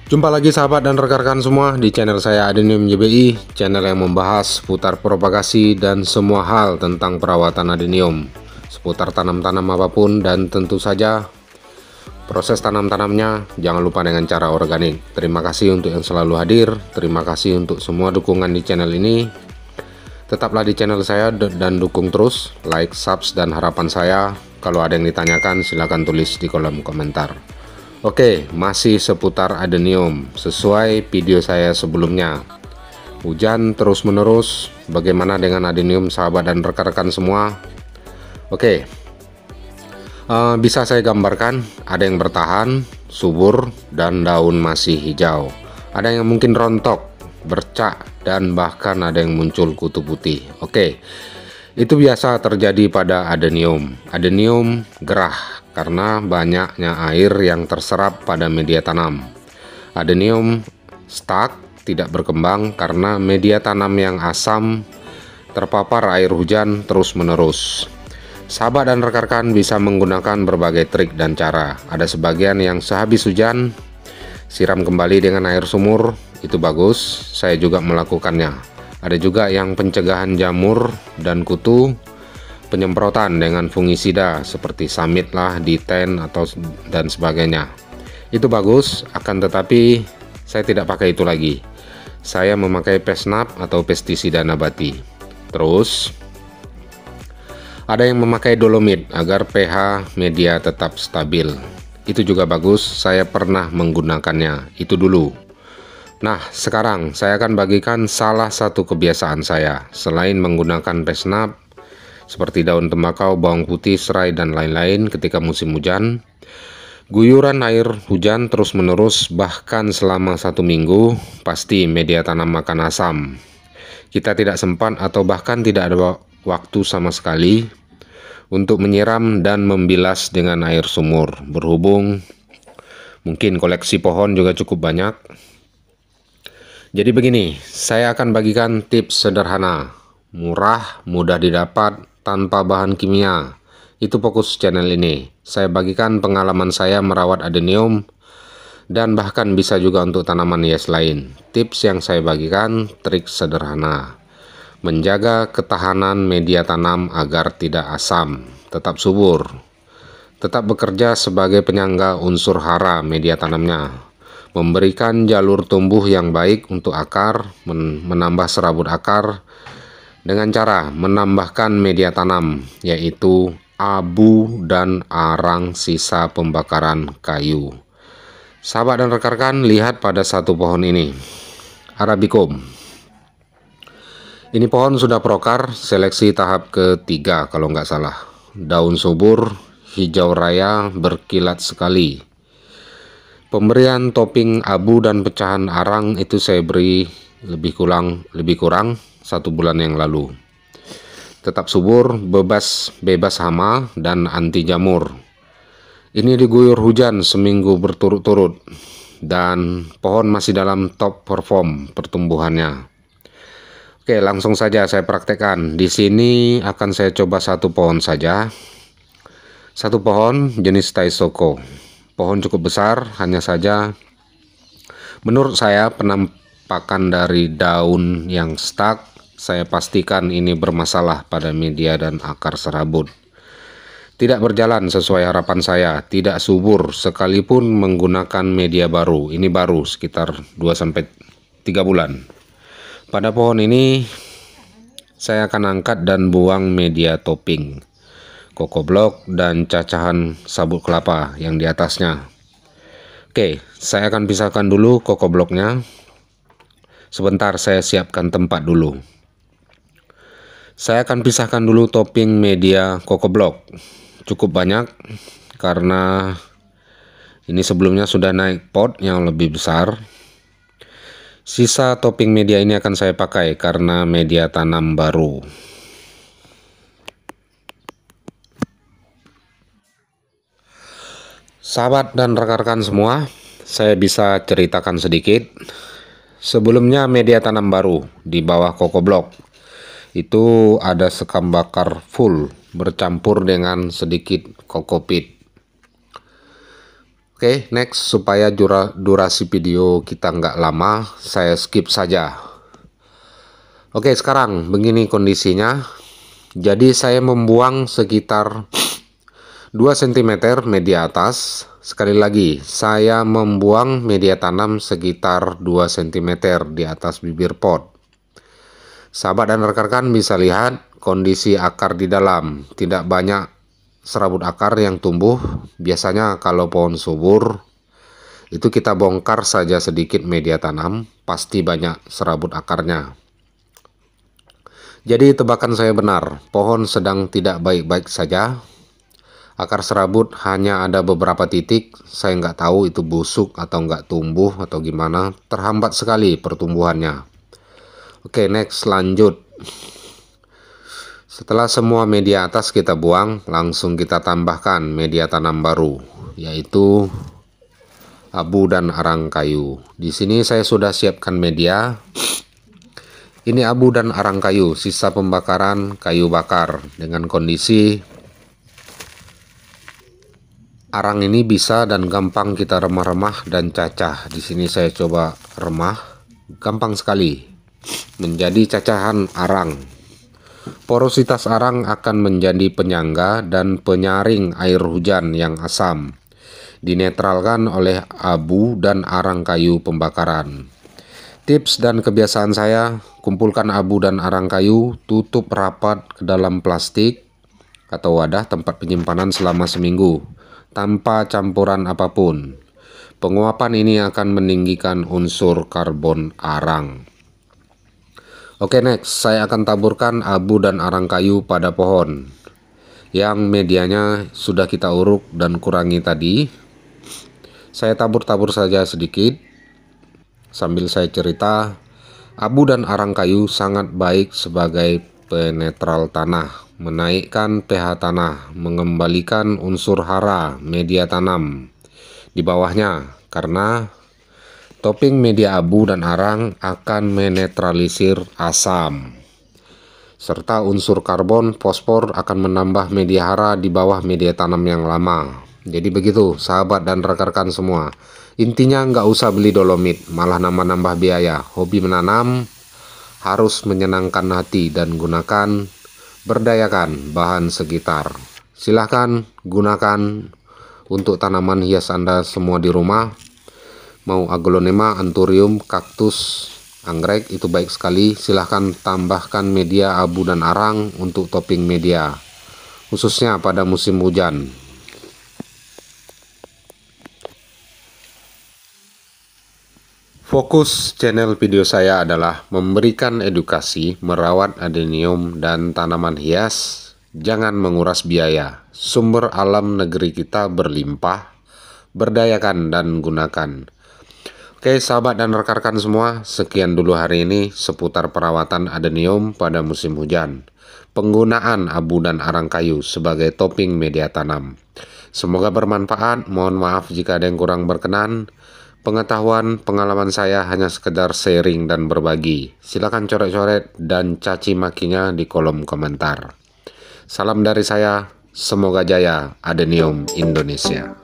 Jumpa lagi sahabat dan rekan-rekan semua di channel saya Adenium JBI, channel yang membahas seputar propagasi dan semua hal tentang perawatan adenium, seputar tanam-tanam apapun dan tentu saja proses tanam-tanamnya jangan lupa dengan cara organik. Terima kasih untuk yang selalu hadir, terima kasih untuk semua dukungan di channel ini. Tetaplah di channel saya dan dukung terus, like, subs, dan harapan saya. Kalau ada yang ditanyakan silahkan tulis di kolom komentar. Oke, masih seputar adenium sesuai video saya sebelumnya. Hujan terus-menerus, bagaimana dengan adenium sahabat dan rekan-rekan semua? Oke, bisa saya gambarkan, ada yang bertahan, subur, dan daun masih hijau. Ada yang mungkin rontok, bercak, dan bahkan ada yang muncul kutu putih. Oke, itu biasa terjadi pada adenium. Adenium gerah karena banyaknya air yang terserap pada media tanam. Adenium stuck, tidak berkembang karena media tanam yang asam terpapar air hujan terus-menerus. Sahabat dan rekan-rekan bisa menggunakan berbagai trik dan cara. Ada sebagian yang sehabis hujan siram kembali dengan air sumur, itu bagus, saya juga melakukannya. Ada juga yang pencegahan jamur dan kutu, penyemprotan dengan fungisida seperti Summit lah, D10 dan sebagainya. Itu bagus, akan tetapi saya tidak pakai itu lagi. Saya memakai Pesnap atau pestisida nabati. Terus ada yang memakai dolomit agar pH media tetap stabil. Itu juga bagus, saya pernah menggunakannya. Itu dulu. Nah, sekarang saya akan bagikan salah satu kebiasaan saya. Selain menggunakan Pesnap seperti daun tembakau, bawang putih, serai, dan lain-lain ketika musim hujan, guyuran air hujan terus-menerus bahkan selama 1 minggu, pasti media tanam makan asam. Kita tidak sempat atau bahkan tidak ada waktu sama sekali untuk menyiram dan membilas dengan air sumur. Berhubung mungkin koleksi pohon juga cukup banyak. Jadi begini, saya akan bagikan tips sederhana, murah, mudah didapat, tanpa bahan kimia. Itu fokus channel ini. Saya bagikan pengalaman saya merawat adenium dan bahkan bisa juga untuk tanaman hias lain. Tips yang saya bagikan, trik sederhana. Menjaga ketahanan media tanam agar tidak asam, tetap subur. Tetap bekerja sebagai penyangga unsur hara media tanamnya. Memberikan jalur tumbuh yang baik untuk akar, menambah serabut akar dengan cara menambahkan media tanam, yaitu abu dan arang sisa pembakaran kayu. Sahabat dan rekan-rekan, lihat pada satu pohon ini, Arabicum. Ini pohon sudah prokar, seleksi tahap ketiga kalau nggak salah. Daun subur, hijau raya, berkilat sekali. Pemberian topping abu dan pecahan arang itu saya beri lebih kurang 1 bulan yang lalu. Tetap subur, bebas hama dan anti jamur. Ini diguyur hujan seminggu berturut-turut dan pohon masih dalam top perform pertumbuhannya. Oke, langsung saja saya praktekkan. Di sini akan saya coba satu pohon saja. Satu pohon jenis Taisoko. Pohon cukup besar, hanya saja menurut saya penampakan dari daun yang stuck, saya pastikan ini bermasalah pada media dan akar serabut. Tidak berjalan sesuai harapan saya, tidak subur sekalipun menggunakan media baru. Ini baru sekitar 2-3 bulan. Pada pohon ini saya akan angkat dan buang media topping, koko blok, dan cacahan sabut kelapa yang di atasnya. Oke, saya akan pisahkan dulu koko bloknya. Sebentar saya siapkan tempat dulu. Saya akan pisahkan dulu topping media koko blok. Cukup banyak karena ini sebelumnya sudah naik pot yang lebih besar. Sisa topping media ini akan saya pakai karena media tanam baru. Sahabat dan rekan-rekan semua, saya bisa ceritakan sedikit. Sebelumnya media tanam baru di bawah koko blok itu ada sekam bakar full bercampur dengan sedikit kokopit. Oke, next, supaya durasi video kita nggak lama, saya skip saja. Oke, sekarang begini kondisinya. Jadi saya membuang sekitar 2 cm media atas. Sekali lagi, saya membuang media tanam sekitar 2 cm di atas bibir pot. Sahabat dan rekan-rekan bisa lihat kondisi akar di dalam. Tidak banyak serabut akar yang tumbuh. Biasanya kalau pohon subur, itu kita bongkar saja sedikit media tanam, pasti banyak serabut akarnya. Jadi tebakan saya benar, pohon sedang tidak baik-baik saja. Akar serabut hanya ada beberapa titik, saya nggak tahu itu busuk atau nggak tumbuh atau gimana, terhambat sekali pertumbuhannya. Oke, next, lanjut. Setelah semua media atas kita buang, langsung kita tambahkan media tanam baru, yaitu abu dan arang kayu. Di sini saya sudah siapkan media. Ini abu dan arang kayu, sisa pembakaran kayu bakar. Dengan kondisi arang ini bisa dan gampang kita remah-remah dan cacah. Di sini saya coba remah, gampang sekali menjadi cacahan arang. Porositas arang akan menjadi penyangga dan penyaring air hujan yang asam, dinetralkan oleh abu dan arang kayu pembakaran. Tips dan kebiasaan saya, kumpulkan abu dan arang kayu, tutup rapat ke dalam plastik atau wadah tempat penyimpanan selama seminggu, tanpa campuran apapun. Penguapan ini akan meninggikan unsur karbon arang. Oke, next, saya akan taburkan abu dan arang kayu pada pohon yang medianya sudah kita uruk dan kurangi tadi. Saya tabur-tabur saja sedikit. Sambil saya cerita, abu dan arang kayu sangat baik sebagai penetral tanah, menaikkan pH tanah, mengembalikan unsur hara media tanam di bawahnya, karena topping media abu dan arang akan menetralisir asam, serta unsur karbon, fosfor akan menambah media hara di bawah media tanam yang lama. Jadi begitu sahabat dan rekan-rekan semua. Intinya nggak usah beli dolomit, malah nambah-nambah biaya. Hobi menanam harus menyenangkan hati dan berdayakan bahan sekitar. Silahkan gunakan untuk tanaman hias Anda semua di rumah. Mau aglonema, anthurium, kaktus, anggrek, itu baik sekali. Silahkan tambahkan media abu dan arang untuk topping media, khususnya pada musim hujan. Fokus channel video saya adalah memberikan edukasi merawat adenium dan tanaman hias. Jangan menguras biaya. Sumber alam negeri kita berlimpah. Berdayakan dan gunakan. Oke sahabat dan rekan-rekan semua, sekian dulu hari ini seputar perawatan adenium pada musim hujan. Penggunaan abu dan arang kayu sebagai topping media tanam. Semoga bermanfaat, mohon maaf jika ada yang kurang berkenan. Pengetahuan, pengalaman saya hanya sekedar sharing dan berbagi. Silakan coret-coret dan caci makinya di kolom komentar. Salam dari saya, semoga jaya Adenium Indonesia.